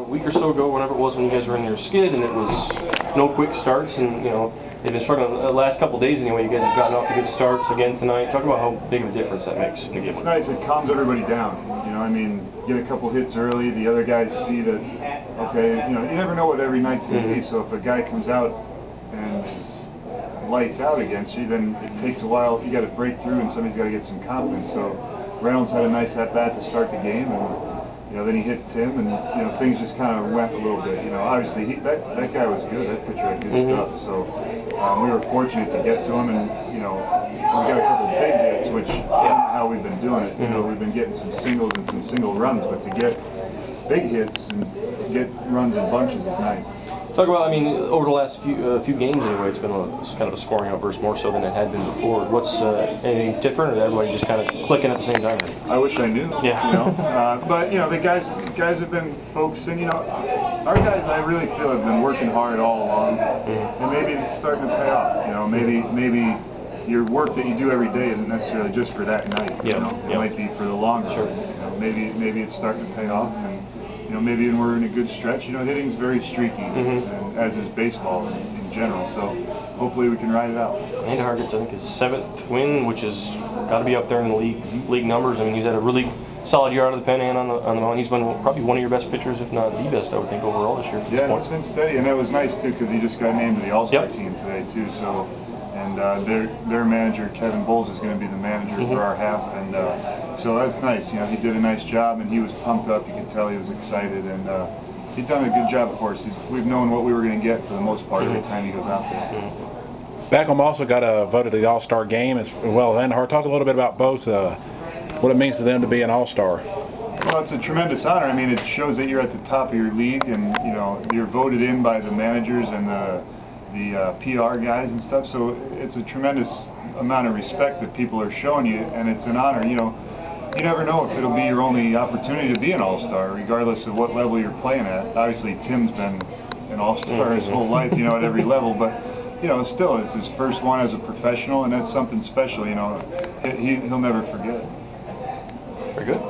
week or so ago, whenever it was, when you guys were in your skid, and it was no quick starts, and they've been struggling the last couple of days anyway. You guys have gotten off to good starts again tonight. Talk about how big of a difference that makes. It's nice. It calms everybody down. I mean, get a couple hits early. The other guys see that. Okay, you never know what every night's going to be. So if a guy comes out and lights out against you, then it takes a while. You got to break through, and somebody's got to get some confidence. So Reynolds had a nice at bat to start the game, and then he hit Tim, and things just kind of went a little bit. Obviously that guy was good. That pitcher had good stuff. So we were fortunate to get to him, and we got a couple big hits, which isn't how we've been doing it. We've been getting some singles and some single runs, but to get big hits and get runs in bunches is nice. Talk about, over the last few games anyway, it's been kind of a scoring outburst more so than it had been before. What's anything different, or everybody just kind of clicking at the same time? I wish I knew. Yeah. But the guys have been focusing. Our guys, I really feel, have been working hard all along, and maybe it's starting to pay off. Maybe your work that you do every day isn't necessarily just for that night. It might be for the long run. Sure. Maybe it's starting to pay off, and maybe we're in a good stretch. Hitting's very streaky, and as is baseball in general. So hopefully we can ride it out. Andy Hargreaves, I think, his 7th win, which has got to be up there in the league numbers. He's had a really solid year out of the pen and on the mound. He's been probably one of your best pitchers, if not the best, I would think, overall this year. Yeah, it's been steady, and it was nice too because he just got named to the All-Star team today too. So. And their manager, Kevin Bowles, is going to be the manager for our half, and so that's nice. He did a nice job, and he was pumped up. You could tell he was excited, and he's done a good job for us. We've known what we were going to get for the most part every time he goes out there. Beckham also got voted to the All-Star game as well. Andhar, talk a little bit about both, what it means to them to be an All-Star. Well, it's a tremendous honor. It shows that you're at the top of your league, and you're voted in by the managers and the PR guys and stuff, so it's a tremendous amount of respect that people are showing you, and it's an honor. You never know if it'll be your only opportunity to be an All-Star, regardless of what level you're playing at. Obviously, Tim's been an All-Star his whole life, at every level, but still, it's his first one as a professional, and that's something special. He'll never forget. Very good.